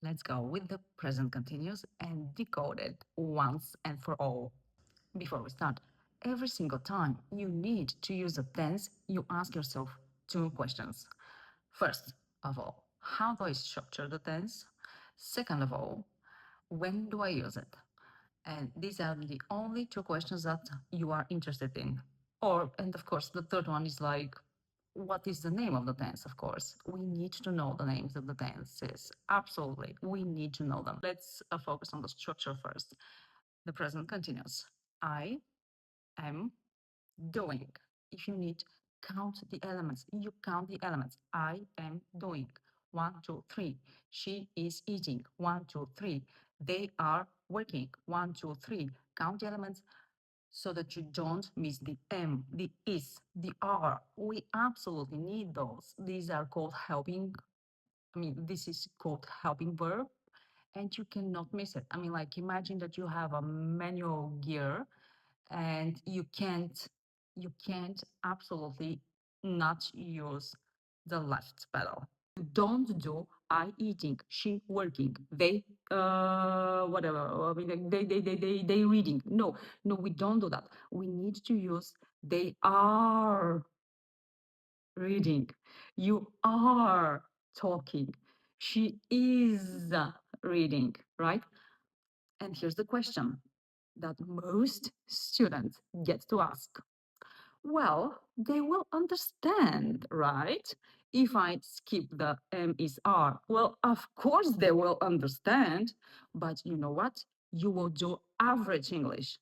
Let's go with the present continuous and decode it once and for all. Before we start, every single time you need to use a tense, you ask yourself two questions. First of all, how do I structure the tense? Second of all, when do I use it? And these are the only two questions that you are interested in. And of course, the third one is like, what is the name of the tense? Of course, we need to know the names of the tenses. Absolutely, we need to know them. Let's focus on the structure first. The present continuous. I am doing. If you need, count the elements. You count the elements. I am doing. One, two, three. She is eating. One, two, three. They are working. One, two, three. Count the elements so that you don't miss the M, the is, the R. We absolutely need those. These are called helping. This is called helping verb, and you cannot miss it. Like imagine that you have a manual gear and you can't absolutely not use the left pedal. You don't do I eating, she working, they whatever. Like they reading. No, no, we don't do that. We need to use they are reading. You are talking. She is reading, right? And here's the question that most students get to ask. Well, they will understand, right? If I skip the M is R. Well, of course they will understand, but you know what? You will do average English,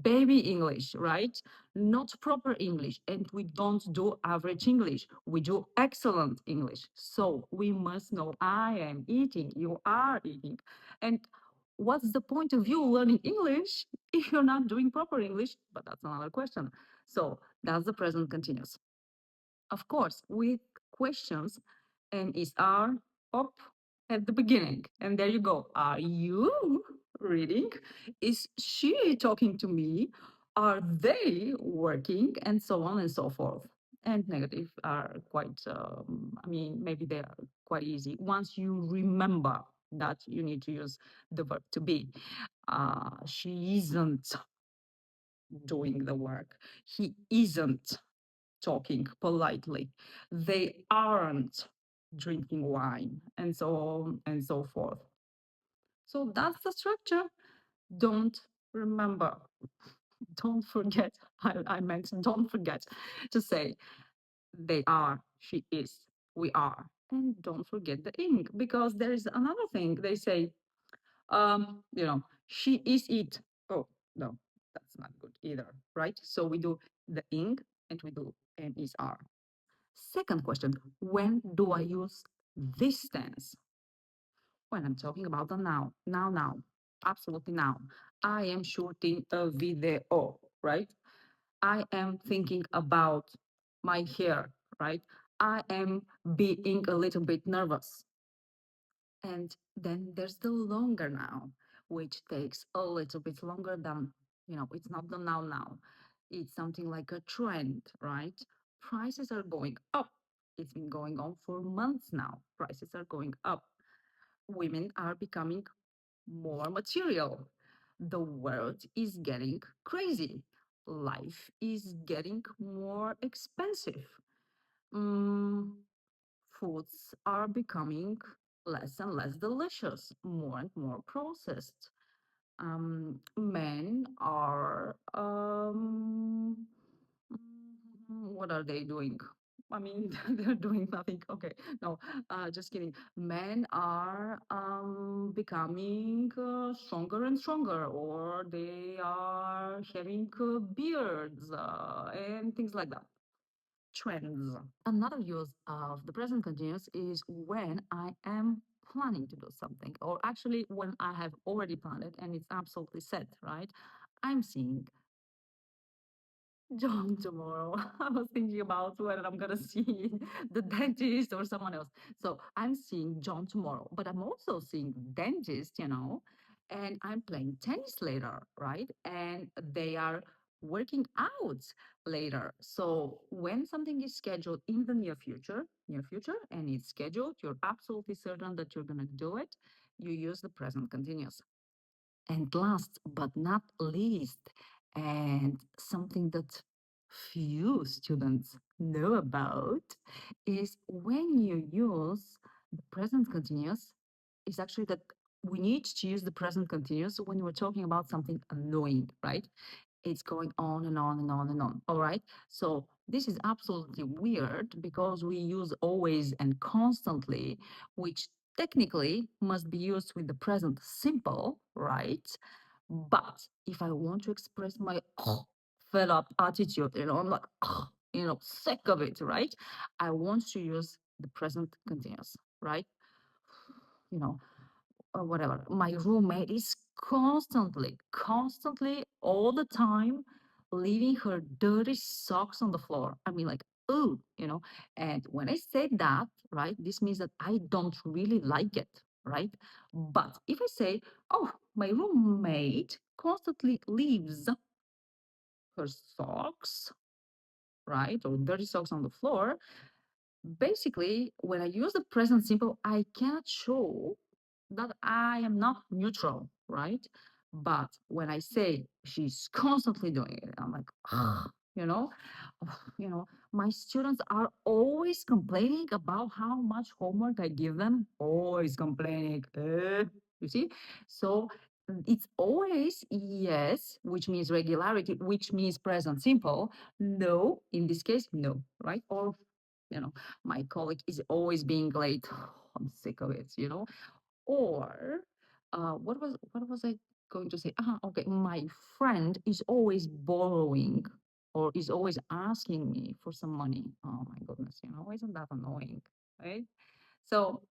baby English, right? Not proper English. And we don't do average English. We do excellent English. So we must know I am eating, you are eating. And what's the point of you learning English if you're not doing proper English? But that's another question. So that's the present continuous. Of course, with questions, and is are up at the beginning. And there you go. Are you reading? Is she talking to me? Are they working? And so on and so forth. And negative are quite, maybe they are quite easy. Once you remember that you need to use the verb to be. She isn't doing the work. He isn't talking politely. They aren't drinking wine, and so on and so forth. So that's the structure. Don't remember, don't forget. I meant don't forget to say they are, she is, we are. And don't forget the ing, because there is another thing. They say, she is it. Oh, no, that's not good either, right? So we do the ing and we do n is r. Second question, when do I use this tense? When I'm talking about the now, now, absolutely now. I am shooting a video, right? I am thinking about my hair, right? I am being a little bit nervous. And then there's the longer now, which takes a little bit longer than, it's not the now. It's something like a trend, right? Prices are going up. It's been going on for months now. Prices are going up. Women are becoming more material. The world is getting crazy. Life is getting more expensive. Mm, Foods are becoming less and less delicious, more and more processed. Men are, what are they doing? They're doing nothing. Okay, no, just kidding. Men are becoming stronger and stronger, or they are having beards and things like that. Trends. Another use of the present continuous is when I am planning to do something, or actually when I have already planned it and it's absolutely set, right? I'm seeing John tomorrow. I was thinking about whether I'm gonna see the dentist or someone else. So I'm seeing John tomorrow, but I'm also seeing the dentist, and I'm playing tennis later, right? And they are working out later. So when something is scheduled in the near future, and it's scheduled, you're absolutely certain that you're gonna do it. You use the present continuous. And last but not least, and something that few students know about, is when you use the present continuous, is actually that we need to use the present continuous when we're talking about something annoying, right? It's going on and on and on and on. All right. So this is absolutely weird because we use always and constantly, which technically must be used with the present simple, right? But if I want to express my fed up attitude, I'm like, sick of it, right? I want to use the present continuous, right? You know, or whatever. My roommate is constantly, all the time, leaving her dirty socks on the floor. I mean, like, ooh, And when I say that, right, this means that I don't really like it, right? But if I say, oh, my roommate constantly leaves her socks, right, or dirty socks on the floor, basically, when I use the present simple, I cannot show that I am not neutral, right? But when I say she's constantly doing it, I'm like, you know, my students are always complaining about how much homework I give them, always complaining. You see? So it's always yes, which means regularity, which means present simple. No, in this case, no, right? Or, my colleague is always being late. I'm sick of it, or what was I going to say? Okay, my friend is always borrowing or is always asking me for some money. Oh my goodness, isn't that annoying, right? So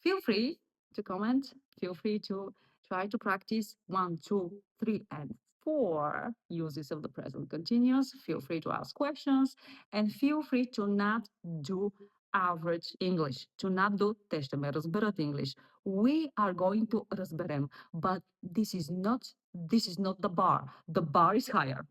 feel free to comment. Feel free to try to practice 1, 2, 3, and 4 uses of the present continuous. Feel free to ask questions and feel free to not do average English, to not do tešteme разберат English. We are going to разберем, but this is not the bar. The bar is higher.